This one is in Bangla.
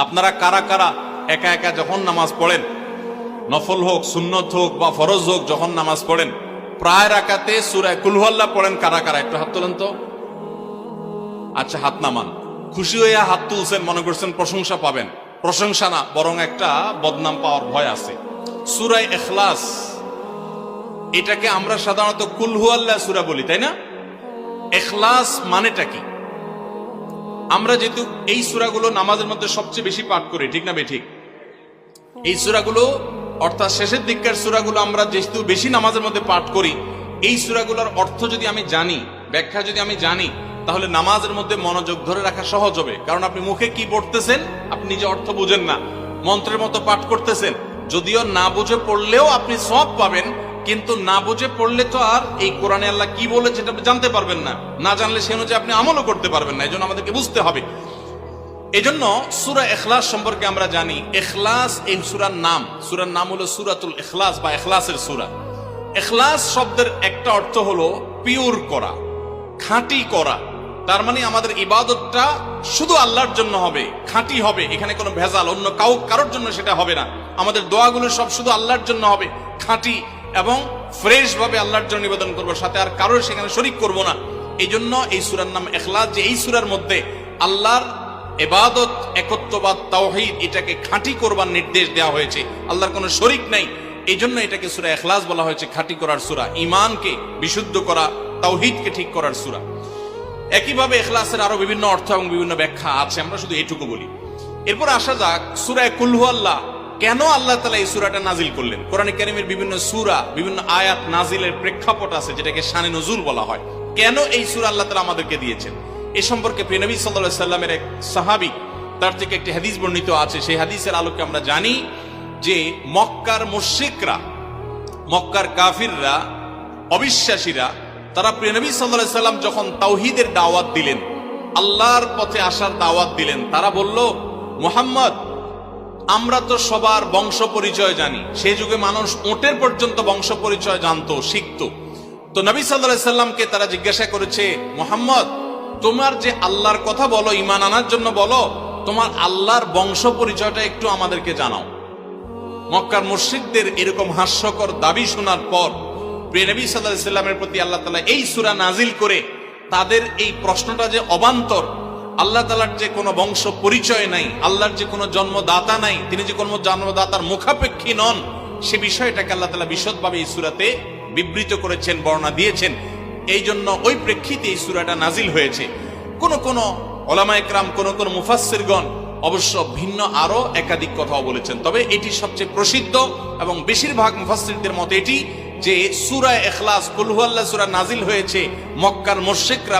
আপনারা কারা কারা একা একা যখন নামাজ পড়েন, নফল হোক সুন্নত হোক বা ফরজ হোক, যখন নামাজ পড়েন প্রায় রাকাতে সূরা কুল হুয়াল্লাহ পড়েন কারা কারা? একটু হাত তোলেন তো। আচ্ছা, হাত নামান। খুশি হইয়া হাত তুলছেন, মনে করছেন প্রশংসা পাবেন। প্রশংসা না, বরং একটা বদনাম পাওয়ার ভয় আছে। সূরা ইখলাস, এটাকে আমরা সাধারণত কুল হুয়াল্লাহ সূরা বলি, তাই না? ইখলাস মানেটা কি? আমরা যেহেতু এই সূরাগুলো নামাজের মধ্যে সবচেয়ে বেশি পাঠ করি, ঠিক না বেঠিক? এই সূরাগুলো অর্থাৎ শেষের দিককার সূরাগুলো আমরা যেহেতু বেশি নামাজের মধ্যে পাঠ করি, এই সূরাগুলোর অর্থ যদি আমি জানি, ব্যাখ্যা যদি আমি জানি, তাহলে নামাজের মধ্যে মনোযোগ ধরে রাখা সহজ হবে। কারণ আপনি মুখে কি পড়তেছেন আপনি নিজে অর্থ বুঝেন না, মন্ত্রের মতো পাঠ করতেছেন। যদিও না বুঝে পড়লেও আপনি সওয়াব পাবেন, কিন্তু না বুঝে পড়লে তো আর এই কোরআনে আল্লাহ কি বলেছে এটা জানতে পারবেন না। না জানলে সে অনুযায়ী আপনি আমলও করতে পারবেন না। এই জন্য আমাদেরকে বুঝতে হবে। এই জন্য সূরা ইখলাস সম্পর্কে আমরা জানি। ইখলাস এই সূরার নাম, সূরার নাম হলো সূরাতুল ইখলাস বা ইখলাসের সূরা। ইখলাস শব্দের একটা অর্থ হলো পিওর করা, খাঁটি করা। তার মানে আমাদের ইবাদতটা শুধু আল্লাহর জন্য হবে, খাঁটি হবে, এখানে কোনো ভেজাল অন্য কারোর জন্য সেটা হবে না। আমাদের দোয়াগুলো সব শুধু আল্লাহর জন্য হবে, খাঁটি এবং ফ্রেশ ভাবে আল্লাহর জন্য নিবেদন করবো, সাথে আর কারোর সেখানে শরীক করব না। এই জন্য এই সূরার নাম ইখলাস, যে এই সূরার মধ্যে আল্লাহর ইবাদত, একত্ববাদ, তাওহীদ, এটাকে খাঁটি করবার নির্দেশ দেওয়া হয়েছে। আল্লাহর কোনো শরীক নাই, এই জন্য এটাকে সূরা ইখলাস বলা হয়েছে, খাঁটি করার সূরা, ঈমানকে বিশুদ্ধ করা, তাওহীদকে ঠিক করার সূরা। একইভাবে ইখলাসের আরো বিভিন্ন অর্থ এবং বিভিন্ন ব্যাখ্যা আছে, আমরা শুধু এটুকু বলি। এরপর আসা যাক সূরা কুল হুয়াল্লাহ। কেন আল্লাহ তাআলা এই সূরাটা নাজিল করলেন? কোরআনে কারীমের বিভিন্ন সূরা, বিভিন্ন আয়াত নাজিলের প্রেক্ষাপট আছে, যেটাকে শানে নুজুল বলা হয়। কেন এই সূরা আল্লাহ তাআলা আমাদেরকে দিয়েছেন, এ সম্পর্কে প্রিয় নবী সাল্লাল্লাহু আলাইহি সাল্লামের এক সাহাবী, তার থেকে একটি হাদিস বর্ণিত আছে। সেই হাদিসের আলোকে আমরা জানি যে মক্কার মুশরিকরা, মক্কার কাফিররা, অবিশ্বাসীরা, তারা প্রিয় নবী সাল্লাল্লাহু আলাইহি সাল্লাম যখন তাওহীদের দাওয়াত দিলেন, আল্লাহর পথে আসার দাওয়াত দিলেন, তারা বলল, মুহাম্মদ, আমরা তো সবার বংশ পরিচয় জানি। সেই যুগে মানুষ ওটের পর্যন্ত বংশ পরিচয় জানতো, শিখতো। তো নবী সাল্লাল্লাহু আলাইহি সাল্লামকে তারা জিজ্ঞাসা করেছে, মুহাম্মদ, তোমার যে আল্লাহর কথা বলো, ঈমান আনার জন্য বলো, তোমার আল্লাহর বংশ পরিচয়টা একটু আমাদেরকে জানাও। মক্কার মুশরিকদের এরকম হাস্যকর দাবি শোনার পর প্রিয় নবী সাল্লাল্লাহু আলাইহি সাল্লামের প্রতি আল্লাহ তাআলা এই সূরা নাজিল করে তাদের এই প্রশ্নটা যে অবান্তর, আল্লাহ তাআলার যে কোনো বংশ পরিচয় নাই, আল্লাহর যে কোনো জন্মদাতা নাই, তিনি যে কোনো জন্মদাতার মুখাপেক্ষী নন, সে বিষয়টাকে আল্লাহ তাআলা বিশদভাবে এই সূরাতে বিবৃত করেছেন, বর্ণনা দিয়েছেন। এই জন্য ওই প্রেক্ষিতে এই সূরাটা নাজিল হয়েছে। কোন উলামা ইকরাম, কোন মুফাসসিরগণ অবশ্য ভিন্ন আরো একাধিক কথাও বলেছেন। তবে এটি সবচেয়ে প্রসিদ্ধ এবং বেশিরভাগ মুফাসসিরদের মতে এটি, যে সূরা ইখলাস কুল হুয়াল্লাহ সূরা নাজিল হয়েছে মক্কার মুশরিকরা